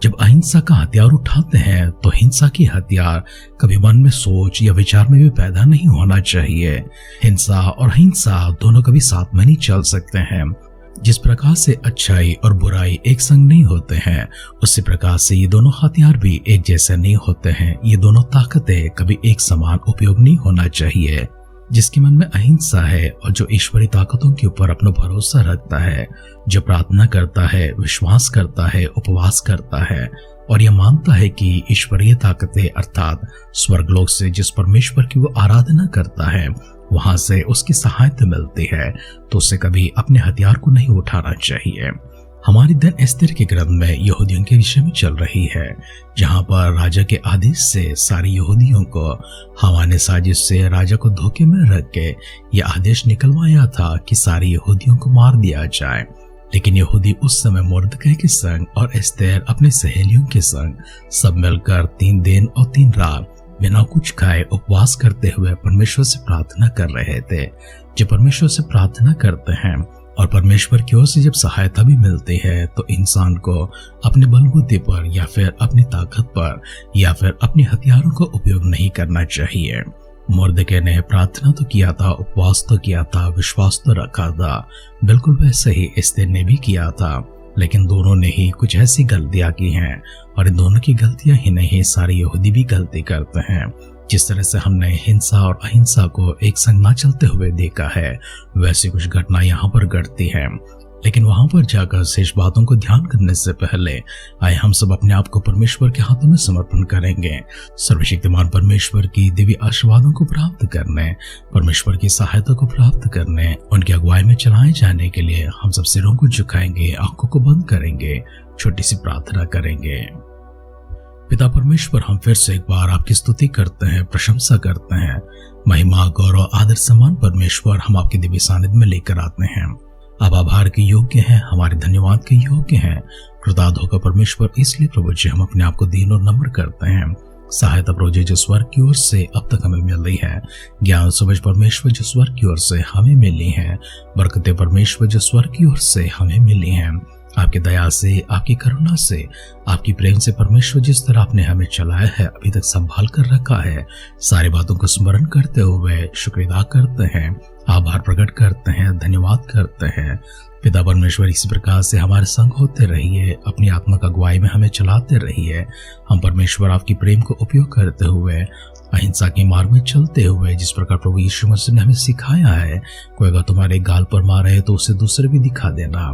जब अहिंसा का हथियार उठाते हैं तो हिंसा की हथियार कभी मन में सोच या विचार में भी पैदा नहीं होना चाहिए। हिंसा और अहिंसा दोनों कभी साथ में नहीं चल सकते हैं। जिस प्रकार से अच्छाई और बुराई एक संग नहीं होते हैं, उसी प्रकार से ये दोनों हथियार भी एक जैसे नहीं होते हैं। ये दोनों ताकतें कभी एक समान उपयोग नहीं होना चाहिए। जिसके मन में अहिंसा है और जो ईश्वरी ताकतों के ऊपर अपना भरोसा रखता है, जो प्रार्थना करता है, विश्वास करता है, उपवास करता है और यह मानता है कि ईश्वरीय ताकतें अर्थात स्वर्गलोक से जिस परमेश्वर की वो आराधना करता है वहां से उसकी सहायता मिलती है, तो उसे कभी अपने हथियार को नहीं उठाना चाहिए। हमारी दिन एस्तेर के ग्रंथ में यहूदियों के विषय में चल रही है, जहां पर राजा के आदेश से सारे यहूदियों को हामान ने साजिश से राजा को धोखे में रख के यह आदेश निकलवाया था कि सारे यहूदियों को मार दिया जाए। लेकिन यहूदी उस समय मुर्दकै के संग और एस्तेर अपने सहेलियों के संग सब मिलकर 3 दिन और 3 रात बिना कुछ खाए उपवास करते हुए परमेश्वर से प्रार्थना कर रहे थे। जब परमेश्वर से प्रार्थना करते हैं और परमेश्वर की ओर से जब सहायता भी मिलती है, तो इंसान को अपने बलबूते पर या फिर अपनी ताकत पर या फिर अपने हथियारों का उपयोग नहीं करना चाहिए। मुर्दकै ने प्रार्थना तो किया था, उपवास तो किया था, विश्वास तो रखा था, बिल्कुल वैसे ही एस्तेर ने भी किया था। लेकिन दोनों ने ही कुछ ऐसी गलतियां की हैं और इन दोनों की गलतियां ही नहीं, सारे यहूदी भी गलती करते हैं। जिस तरह से हमने हिंसा और अहिंसा को एक संग ना चलते हुए देखा है, वैसी कुछ घटना यहाँ पर घटती है। लेकिन वहां पर जाकर शेष बातों को ध्यान करने से पहले आए हम सब अपने आप को परमेश्वर के हाथों में समर्पण करेंगे, सर्वशक्तिमान परमेश्वर की दिव्य आशीर्वादों को प्राप्त करने, परमेश्वर की सहायता को प्राप्त करने, उनकी अगुवाई में चलाए जाने के लिए हम सब सिरों को झुकाएंगे, आंखों को बंद करेंगे, छोटी सी प्रार्थना करेंगे। पिता परमेश्वर, हम फिर से एक बार आपकी स्तुति करते हैं, प्रशंसा करते हैं। महिमा, गौरव, आदर, सम्मान परमेश्वर हम आपके दिव्य सानिध्य में लेकर आते हैं। आप आभार के योग्य हैं, हमारे धन्यवाद के योग्य हैं। कृतज्ञ होकर परमेश्वर इसलिए प्रभु जी हम अपने आप को दीन और नम्र करते हैं। सहायता प्रभु जी जो स्वर्ग की ओर से अब तक हमें मिल रही है, ज्ञान समझ परमेश्वर जो स्वर्ग की ओर से हमें मिली है, बरकतें परमेश्वर जो स्वर्ग की ओर से हमें मिली हैं। आपकी दया से, आपकी करुणा से, आपकी प्रेम से परमेश्वर जिस तरह आपने हमें चलाया है, अभी तक संभाल कर रखा है, सारी बातों को स्मरण करते हुए शुक्रिया करते हैं, आभार प्रकट करते हैं, धन्यवाद करते हैं। पिता परमेश्वर इसी प्रकार से हमारे संग होते रहिए, अपनी आत्मा का अगुवाई में हमें चलाते रहिए। हम परमेश्वर आपकी प्रेम को उपयोग करते हुए, अहिंसा के मार्ग में चलते हुए, जिस प्रकार प्रभु यीशु मसीह ने हमें सिखाया है, कोई अगर तुम्हारे गाल पर मारे तो उसे दूसरे भी दिखा देना,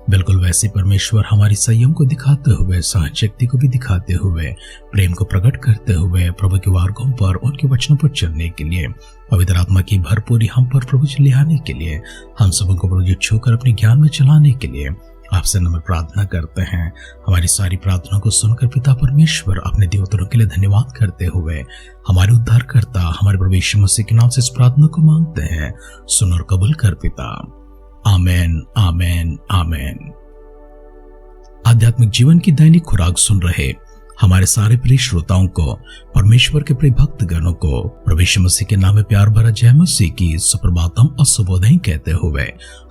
बिल्कुल वैसे परमेश्वर हमारी संयम को दिखाते हुए, सहन शक्ति को भी दिखाते हुए, प्रेम को प्रकट करते हुए, प्रभु के मार्गों पर, उनके वचनों पर चलने के लिए, पवित्र आत्मा की भरपूरी हम पर प्रभु जी ले आने के लिए, हम सबों को प्रभु जी छूकर अपने ज्ञान में चलाने के लिए आपसे नम्र प्रार्थना करते हैं। हमारी सारी प्रार्थना को सुनकर पिता परमेश्वर अपने देवताओं के लिए धन्यवाद करते हुए हमारे उद्धारकर्ता हमारे प्रभु यीशु मसीह के नाम से इस प्रार्थना को मांगते हैं। सुन और कबूल कर पिता। आमेन, आमेन, आमेन। आध्यात्मिक जीवन की दैनिक खुराक सुन रहे हमारे सारे प्रिय श्रोताओं को, परमेश्वर के प्रिय भक्तगणों को प्रभु यीशु मसीह के नाम में प्यार भरा जय मसीह की सुप्रभातम और शुभोदय कहते हुए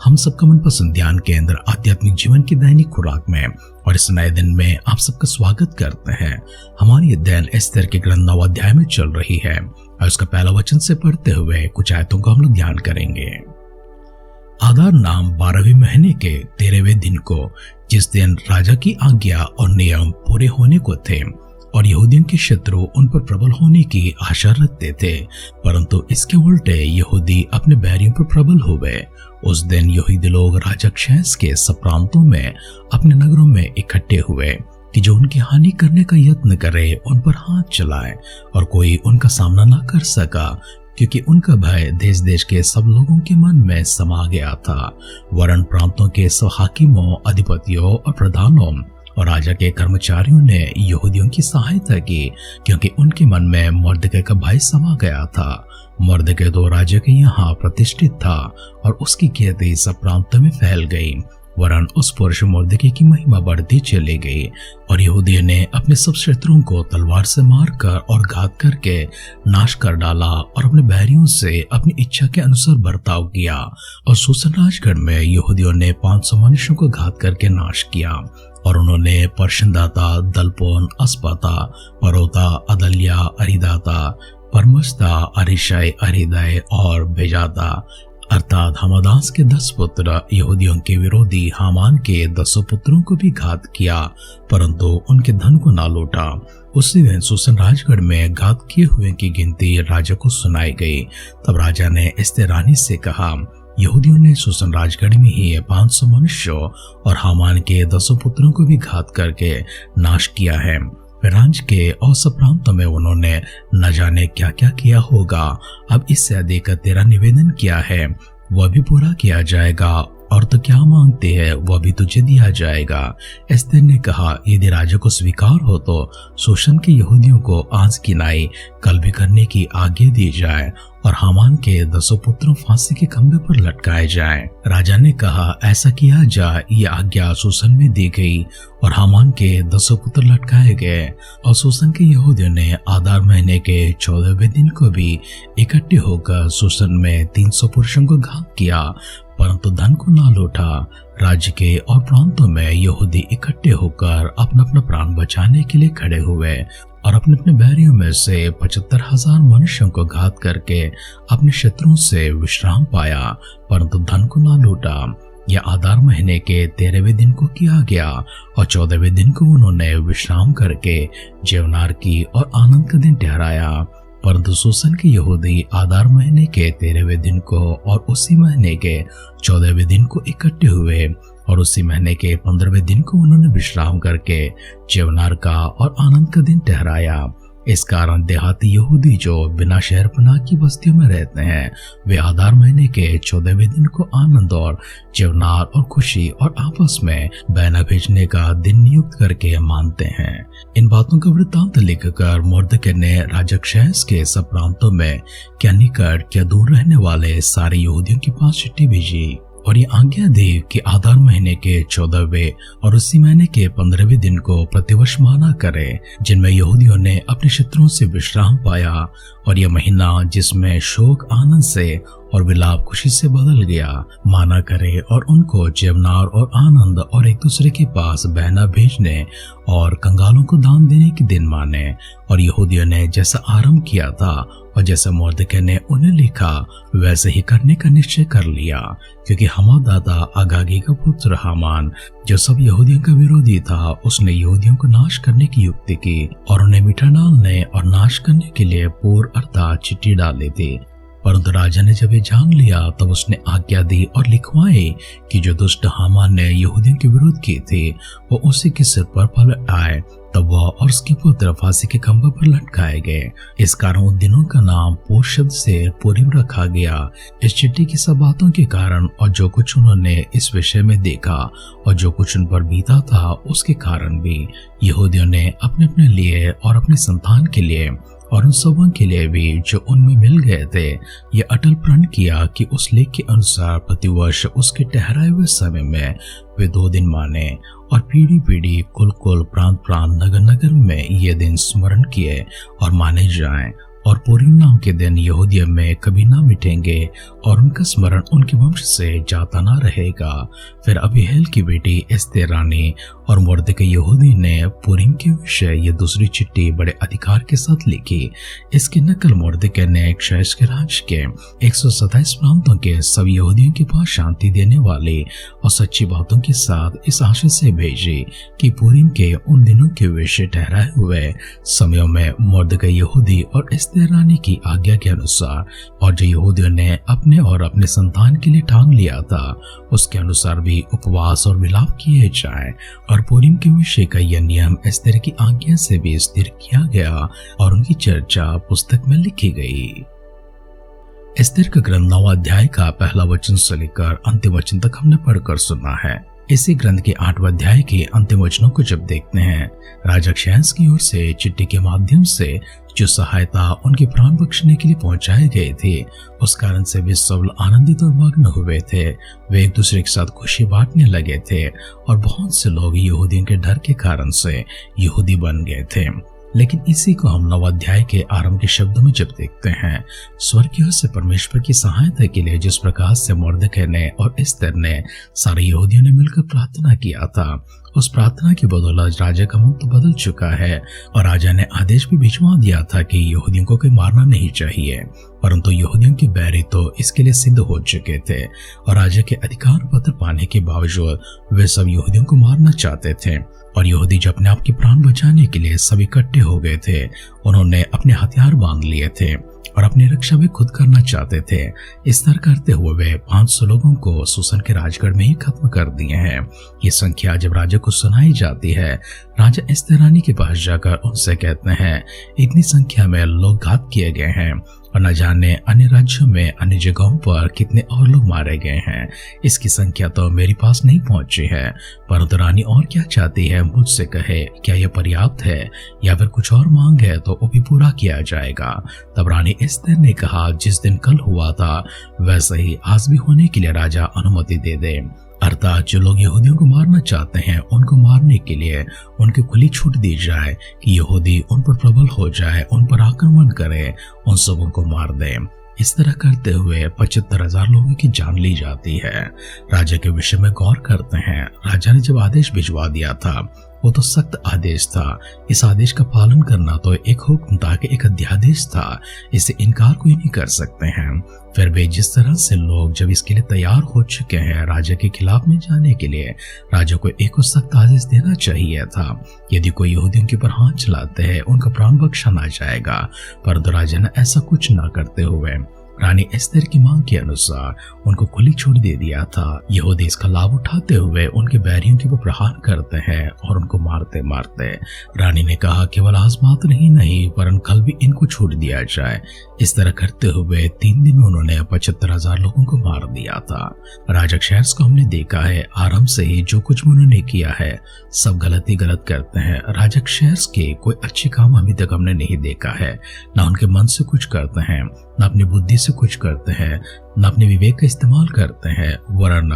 हम सबका मनपसंद ध्यान केंद्र आध्यात्मिक जीवन की दैनिक खुराक में और इस नए दिन में आप सबका स्वागत करते हैं। हमारी अध्ययन एस्तेर के ग्रंथ 9 अध्याय में चल रही है और उसका पहला वचन से पढ़ते हुए कुछ आयतों को हम लोग ध्यान करेंगे। आदार नाम 12वें महीने के 13वें दिन को, जिस दिन राजा की आज्ञा और नियम पूरे होने को थे और यहूदियों के शत्रु उन पर प्रबल होने की आशा रखते थे, परंतु इसके उल्टे यहूदी अपने बैरियों पर प्रबल हो गए। उस दिन यहूदी लोग राजा क्षैस के सब प्रांतों में अपने नगरों में इकट्ठे हुए कि जो उनकी हानि करने का यत्न करे उन पर हाथ चलाए, और कोई उनका सामना न कर सका, क्योंकि उनका भय देश देश के सब लोगों के मन में समा गया था। वरन प्रांतों के सब हाकिमों, अधिपतियों और प्रधानों और राजा के कर्मचारियों ने यहूदियों की सहायता की, क्योंकि उनके मन में मुर्दकै का भय समा गया था। मुर्दकै तो राजा के यहाँ प्रतिष्ठित था और उसकी कीर्ति सब प्रांतों में फैल गई। वरन उस पुरुष मुर्दकै की महिमा बढ़ती चली गई और यहूदियों ने अपने सब शत्रुओं को तलवार से मारकर और घात करके नाश कर डाला और अपने बैरियों से अपनी इच्छा के अनुसार बर्ताव किया। और सूसन राजगढ़ में यहूदियों ने 500 मनुष्यों को घात करके नाश किया। और उन्होंने परशनदाता, दलपोन, अस्पाता, परोता, अदल्या, अरिदाता, परमस्ता, अरिशय, अरिदय और बेजाता अर्थात हमादास के 10 पुत्र यहूदियों के विरोधी हामान के 10 पुत्रों को भी घात किया, परंतु उनके धन को ना लूटा। उसी दिन सुसन राजगढ़ में घात किए हुए की गिनती राजा को सुनाई गई। तब राजा ने एस्तेर रानी से कहा, यहूदियों ने सुसन राजगढ़ में ही 500 मनुष्यों और हामान के 10 पुत्रों को भी घात करके नाश किया है। राज्य के और सब प्रांतों में उन्होंने न जाने क्या क्या किया होगा। अब इससे अधिक तेरा निवेदन किया है, वह भी पूरा किया जाएगा, और तो क्या मांगते हैं वह भी तुझे दिया जाएगा। एस्तेर ने कहा, यदि राजा को स्वीकार हो तो शोषण के यहूदियों को आज की नाई कल भी करने की आज्ञा दी जाए और हामान के 10 पुत्रों फांसी के खंभे पर लटकाए जाएं। राजा ने कहा, ऐसा किया जाए। यह आज्ञा शोषण में दी गई और हामान के 10 पुत्र लटकाए गए। और शोषण के यहूदियों ने आदार महीने के 14वें दिन को भी इकट्ठे होकर शोषण में 300 पुरुषों को घात किया, परंतु धन को ना लूटा। राज्य के और प्रांतों में यहूदी इकट्ठे होकर अपना अपना प्राण बचाने के लिए खड़े हुए और अपने अपने बैरियों में से 75,000 मनुष्यों को घात करके अपने शत्रुओं से विश्राम पाया, परंतु धन को ना लूटा। यह आदार महीने के 13वें दिन को किया गया और 14वें दिन को उन्होंने विश्राम करके जेवनार की और आनंद का दिन ठहराया। परंतु शोषण के यहूदी आदार महीने के 13वें दिन को और उसी महीने के 14वें दिन को इकट्ठे हुए और उसी महीने के 15वें दिन को उन्होंने विश्राम करके जेवनार का और आनंद का दिन ठहराया। इस कारण देहाती यहूदी जो बिना शहर पनाह की बस्तियों में रहते हैं, वे आदार महीने के 14वें दिन को आनंद और जेवनार और खुशी और आपस में बहना भेजने का दिन नियुक्त करके मानते हैं। इन बातों का वृत्तांत लिखकर मोर्दकै ने राजा क्षयस के सब प्रांतों में क्या निकट क्या दूर रहने वाले सारे यहूदियों के पास चिट्ठी भेजी और ये आज्ञा दी कि आदार महीने के 14वें और उसी महीने के 15वें दिन को प्रतिवर्ष माना करे, जिनमें यहूदियों ने अपने शत्रुओं से विश्राम पाया, और यह महीना जिसमें शोक आनंद से और विलाप खुशी से बदल गया माना करे, और उनको जेवनार और आनंद और एक दूसरे के पास बहना भेजने और कंगालों को दान देने के दिन माने। और यहूदियों ने जैसा आरंभ किया था और जैसा मोर्दकै ने उन्हें लिखा वैसे ही करने का निश्चय कर लिया, क्योंकि हमादाता अगागी का पुत्र हामान जो सब यहूदियों का विरोधी था, उसने यहूदियों को नाश करने की युक्ति की और उन्हें मिटा डालने और नाश करने के लिए पूर्व अर्थात चिट्ठी डाली थी। परंतु राजा ने जब ये जान लिया तब उसने आज्ञा दी और लिखवाई कि जो दुष्ट हामान ने यहूदियों के विरोध की थी वो उसी के सिर पर पलट आए। तब वह और उसके पुत्र फांसी के खंभे पर लटकाए गए। इस कारण उन दिनों का नाम पूर शब्द से पूरीम रखा गया। इस चिट्ठी की सब बातों के कारण और जो कुछ उन्होंने इस विषय में देखा और जो कुछ उन पर बीता था उसके कारण भी यहूदियों ने अपने अपने लिए और अपनी संतान के लिए और उन सबों के लिए भी जो उनमें मिल गए थे ये अटल प्रण किया कि उस लेख के अनुसार प्रतिवर्ष उसके ठहराए हुए समय में वे 2 दिन माने और पीढ़ी पीढ़ी कुल कुल प्रांत प्रांत नगर नगर में ये दिन स्मरण किए और माने जाएं। और पूरीम नाम के दिन यहूदियों में कभी ना मिटेंगे और उनका स्मरण उनके वंश से जाता ना रहेगा। फिर अबीहैल की बेटी एस्तेर रानी और मोर्दकै यहूदी ने पूरीम के विषय ये दूसरी चिट्ठी बड़े अधिकार के साथ लिखी। इसकी नकल मोर्दकै ने क्षयस के राज के 127 प्रांतों के सब यहूदियों के पास शांति देने वाली और सच्ची बातों के साथ इस आशय से भेजी कि पूरीम के उन दिनों के विषय ठहराए हुए समयों में मोर्दकै यहूदी और एस्तेर रानी की आज्ञा के अनुसार और जो यहूदियों ने अपने और अपने संतान के लिए ठान लिया था उसके अनुसार भी उपवास और विलाप किए जाए। और पूरीम के विषय का यह नियम एस्तेर की आज्ञा से भी स्थिर किया गया और उनकी चर्चा पुस्तक में लिखी गई। एस्तेर का ग्रंथ 9 अध्याय का पहला वचन से लेकर अंतिम वचन तक हमने पढ़कर सुना है। इसी ग्रंथ के 8वें अध्याय के अंतिम वचनों को जब देखते हैं, राजा क्षयस की ओर से चिट्ठी के माध्यम से जो सहायता उनके प्राण बख्शने के लिए पहुंचाए गए थे उस कारण से वे सब आनंदित और मग्न हुए थे। वे एक दूसरे के साथ खुशी बांटने लगे थे और बहुत से लोग यहूदियों के डर के कारण से यहूदी बन गए थे। लेकिन इसी को हम 9 अध्याय के आरंभ के शब्दों में जब देखते हैं, स्वर्गीय से परमेश्वर की सहायता के लिए जिस प्रकार से मर्दकै ने और एस्तेर ने सारे यहूदियों ने मिलकर प्रार्थना किया था, उस प्रार्थना की बदौलत राजा का मन तो बदल चुका है और राजा ने आदेश भी भिजवा दिया था कि यहूदियों को कोई मारना नहीं चाहिए। परंतु यहूदियों के बैरी तो इसके लिए सिद्ध हो चुके थे और राजा के अधिकार पत्र पाने के बावजूद वे सब यहूदियों को मारना चाहते थे। और यहूदी जो अपने आप के प्राण बचाने के लिए सब इकट्ठे हो गए थे, उन्होंने अपने हथियार बांध लिए थे और अपनी रक्षा भी खुद करना चाहते थे। इस तरह करते हुए वे 500 लोगों को सुसन के राजगढ़ में ही खत्म कर दिए हैं। ये संख्या जब राजा को सुनाई जाती है, राजा एस्तेर रानी के पास जाकर उनसे कहते हैं, इतनी संख्या में लोग घात किए गए हैं और न जाने अन्य राज्यों में अन्य जगहों पर कितने और लोग मारे गए हैं। इसकी संख्या तो मेरे पास नहीं पहुंची है, परंतु रानी और क्या चाहती है मुझसे कहे, क्या यह पर्याप्त है या फिर कुछ और मांग है तो वो भी पूरा किया जाएगा। तब रानी एस्तेर ने कहा, जिस दिन कल हुआ था वैसे ही आज भी होने के लिए राजा अनुमति दे दे। अर्थात जो लोग यहूदियों को मारना चाहते हैं उनको मारने के लिए उनकी खुली छूट दी जाए कि यहूदी उन पर प्रबल हो जाए, उन पर आक्रमण करे, उन सबों को मार दे। इस तरह करते हुए 75,000 लोगों की जान ली जाती है। राजा के विषय में गौर करते हैं। राजा ने जब आदेश भिजवा दिया था वो तो सख्त आदेश था। इस आदेश का पालन करना तो एक हुक्म था कि एक अध्यादेश था, इसे इनकार कोई नहीं कर सकते हैं। फिर भी जिस तरह से लोग जब इसके लिए तैयार हो चुके हैं राजा के खिलाफ में जाने के लिए, राजा को एक और सख्त आदेश देना चाहिए था। यदि कोई यहूदियों के ऊपर हाथ चलाते हैं उनका प्राण बख्शा ना जाएगा। परंतु राजा ने ऐसा कुछ ना करते हुए रानी एस्तेर की मांग के अनुसार उनको खुली छूट दे दिया था। यहूदी इसका लाभ उठाते हुए उनके बैरियों के ऊपर प्रहार करते हैं और उनको मारते मारते रानी ने कहा, केवल आज मात्र ही नहीं वरन कल भी इनको छूट दिया जाए। इस तरह करते हुए 3 दिन में उन्होंने 75,000 लोगों को मार दिया था। राजा शहर्स को हमने देखा है, आरंभ से ही जो कुछ भी उन्होंने किया है सब गलत करते हैं। राजा शहर्स के कोई अच्छे काम अभी तक हमने नहीं देखा है, न उनके मन से कुछ करते हैं, न अपनी बुद्धि से कुछ करते हैं, न अपने विवेक का इस्तेमाल करते हैं, वरन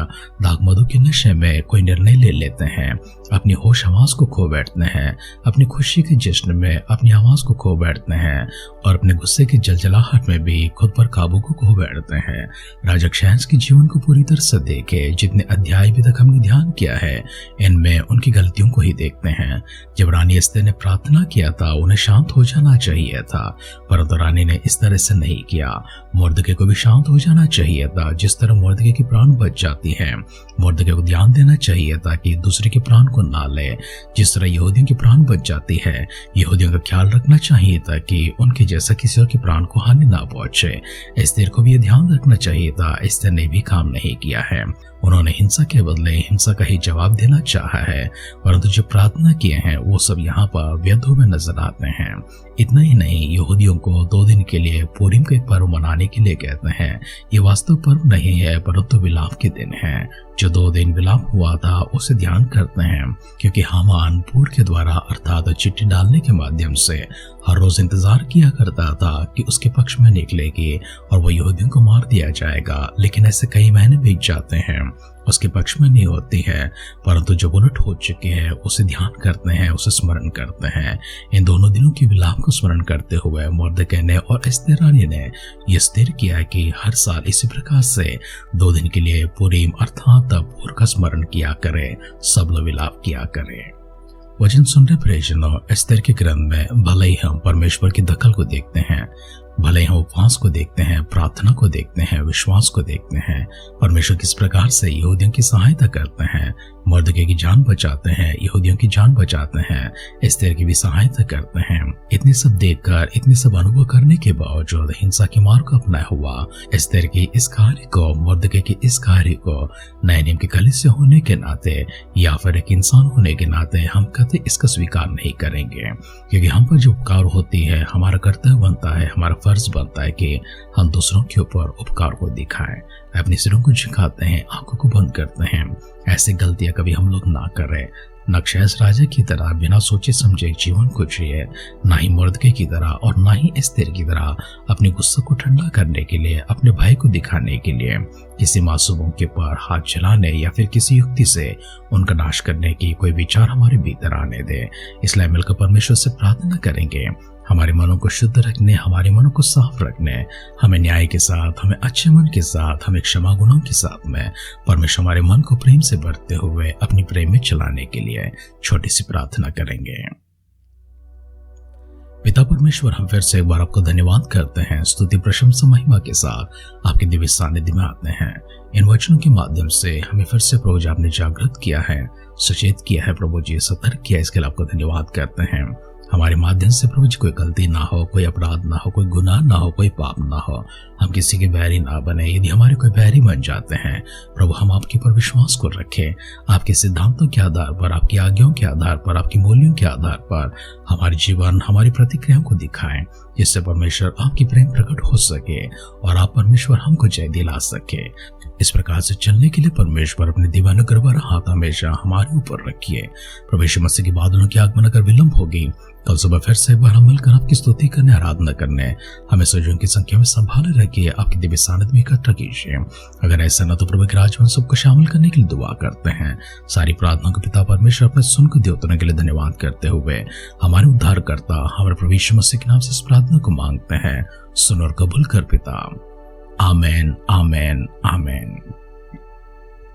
दाग मधु के नशे में कोई निर्णय ले लेते हैं, अपनी होश आवाज को खो बैठते हैं, अपनी खुशी के जश्न में अपनी आवाज को खो बैठते हैं और अपने गुस्से की जलजलाहट में भी खुद पर काबू को खो बैठते हैं। राजा शहर्स के जीवन को पूरी तरह से देखे, जितने अध्याय भी तक हमने ध्यान किया है इनमें उनकी गलतियों को ही देखते हैं। जब रानी एस्तेर ने प्रार्थना किया था उन्हें शांत हो जाना चाहिए था, परंतु रानी ने इस तरह से नहीं किया। मर्दकै को भी शांत हो जाना चाहिए था। जिस तरह मर्दकै की प्राण बच जाती है, मर्दकै को ध्यान देना चाहिए था कि दूसरे के प्राण को ना ले। जिस तरह यहूदियों की प्राण बच जाती है, यहूदियों का ख्याल रखना चाहिए था कि उनके जैसा किसी और के प्राण को हानि ना पहुंचे। एस्तेर को भी यह ध्यान रखना चाहिए था। एस्तेर ने भी काम नहीं किया है। उन्होंने हिंसा के बदले हिंसा का ही जवाब देना चाहा है, परंतु जो प्रार्थना किए हैं वो सब यहाँ पर व्यर्थ हुए नजर आते हैं। इतना ही नहीं, यहूदियों को 2 दिन के लिए पूरीम का एक पर्व मनाने के लिए कहते हैं। ये वास्तव पर्व नहीं है परंतु विलाप के दिन है। जो 2 दिन विलाप हुआ था उसे ध्यान करते हैं, क्योंकि हामान पूर के द्वारा अर्थात चिट्ठी डालने के माध्यम से हर रोज इंतजार किया करता था कि उसके पक्ष में निकलेगी और वो यहूदियों को मार दिया जाएगा। लेकिन ऐसे कई महीने बीत जाते हैं, उसके पक्ष में नहीं होती है, परंतु जो उलट हो चुके हैं उसे ध्यान करते हैं, उसे स्मरण करते हैं। इन दोनों दिनों की विलाप को स्मरण करते हुए मर्दकै ने और एस्तेर रानी ने यह स्थिर किया कि हर साल इसी प्रकार से 2 दिन के लिए पूरीम अर्थात पूर का स्मरण किया करे, सब लोग विलाप किया करे। वचन सुन रहे प्रियजनों, एस्तेर के ग्रंथ में भले ही हम परमेश्वर की दखल को देखते हैं, भले हम उपवास को देखते हैं, प्रार्थना को देखते हैं, विश्वास को देखते हैं, परमेश्वर किस प्रकार से यहूदियों की सहायता करते हैं, मर्दकै की जान बचाते हैं, यहूदियों की जान बचाते हैं, एस्तेर की भी सहायता करते हैं। इतने सब देखकर, इतने सब अनुभव करने के बावजूद हिंसा के मार्ग को अपनाया हुआ एस्तेर की इस कार्य को, मर्दकै की इस कार्य को नए नियम के कलीसिया होने के नाते या फिर एक इंसान होने के नाते हम कभी इसका स्वीकार नहीं करेंगे, क्योंकि हम पर जो उपकार होती है हमारा कर्तव्य बनता है, हमारा फर्ज बनता है कि हम दूसरों के ऊपर उपकार को दिखाएं। अपने सिरों को झुकाते हैं, आंखों को बंद करते हैं। ऐसी गलतियां कभी हम लोग ना करें। न क्षैस राजा की तरह बिना सोचे समझे एक जीवन को जिए, ना ही मुर्दके की तरह और ना ही एस्तेर की तरह अपने गुस्से को ठंडा करने के लिए, अपने भाई को दिखाने के लिए किसी मासूमों के ऊपर हाथ चलाने या फिर किसी युक्ति से उनका नाश करने की कोई विचार हमारे भीतर आने दे। इसलिए मिलकर परमेश्वर से प्रार्थना करेंगे हमारे मनों को शुद्ध रखने, हमारे मनों को साफ रखने, हमें न्याय के साथ, हमें अच्छे मन के साथ, हमें क्षमा गुणों के साथ में परमेश्वर हमारे मन को प्रेम से भरते हुए अपनी प्रेम में चलाने के लिए छोटी सी प्रार्थना करेंगे। पिता परमेश्वर, हम फिर से एक बार आपको धन्यवाद करते हैं, स्तुति प्रशंसा महिमा के साथ आपके दिव्य सानिध्य में आते हैं। इन वचनों के माध्यम से हमें फिर से प्रभु जी आपने जागृत किया है, सचेत किया है, प्रभु जी सतर्क किया, इसके लिए आपको धन्यवाद करते हैं। हमारे माध्यम से प्रभु जी कोई गलती ना हो, कोई अपराध ना हो, कोई गुनाह ना हो, कोई पाप ना हो, हम किसी के बैरी ना बने। यदि हमारे कोई बैरी बन जाते हैं प्रभु, हम आपके पर विश्वास को रखें, आपके सिद्धांतों के आधार पर, आपकी आज्ञाओं के आधार पर, आपकी मूल्यों के आधार पर हमारे जीवन, हमारी प्रतिक्रियाओं को दिखाएं, जिससे परमेश्वर आपकी प्रेम प्रकट हो सके और आप परमेश्वर हमको जय दिला सके। इस प्रकार से चलने के लिए परमेश्वर अपने दीवानुग्रह भरा हाथ हमेशा हमारे ऊपर रखिए। प्रभु यीशु मसीह के बादलों के आगमन अगर विलंब होगी, कल सुबह फिर से एक बार हम मिलकर आपकी स्तुति करने, आराधना करने, हमें सजों की संख्या में संभाले रखिए, आपकी दिव्य सानिध्य में इकट्ठा कीजिए। अगर ऐसा न तो प्रभु के राज में सबको शामिल करने के लिए दुआ करते हैं। सारी प्रार्थना को पिता परमेश्वर अपने सुन को द्योतने के लिए धन्यवाद करते हुए हमारे उद्धारकर्ता हमारे प्रभु यीशु मसीह के नाम से इस प्रार्थना को मांगते हैं, सुन और कबूल कर पिता। आमेन, आमेन, आमेन।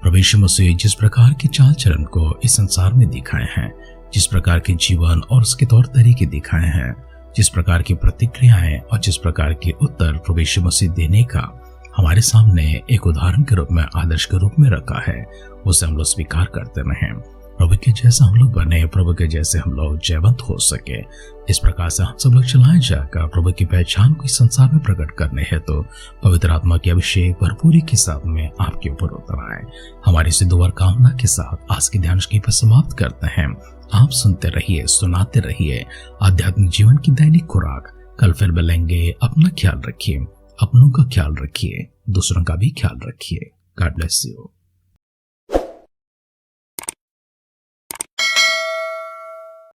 प्रभु यीशु मसीह जिस प्रकार के चाल चलन को इस संसार में दिखाए हैं, जिस प्रकार के जीवन और उसके तौर तरीके दिखाए हैं, जिस प्रकार की प्रतिक्रियाएं और जिस प्रकार के उत्तर प्रभु यीशु मसीह देने का हमारे सामने एक उदाहरण के रूप में, आदर्श के रूप में रखा है, उसे हम लोग स्वीकार करते रहें। प्रभु के जैसा हम लोग बने, प्रभु के जैसे हम लोग जयवंत हो सके। इस प्रकार से हम सब लोग चलाए जाकर प्रभु की पहचान को इस संसार में प्रकट करने है तो पवित्र आत्मा के अभिषेक भरपूरी के साथ में आपके ऊपर उतर आए। हमारी इस दुआ कामना के साथ आज के ध्यान पर समाप्त करते हैं। आप सुनते रहिए, सुनाते रहिए आध्यात्मिक जीवन की दैनिक खुराक। कल फिर मिलेंगे। अपना ख्याल रखिए, अपनों का ख्याल रखिए, दूसरों का भी ख्याल रखिए। God bless you.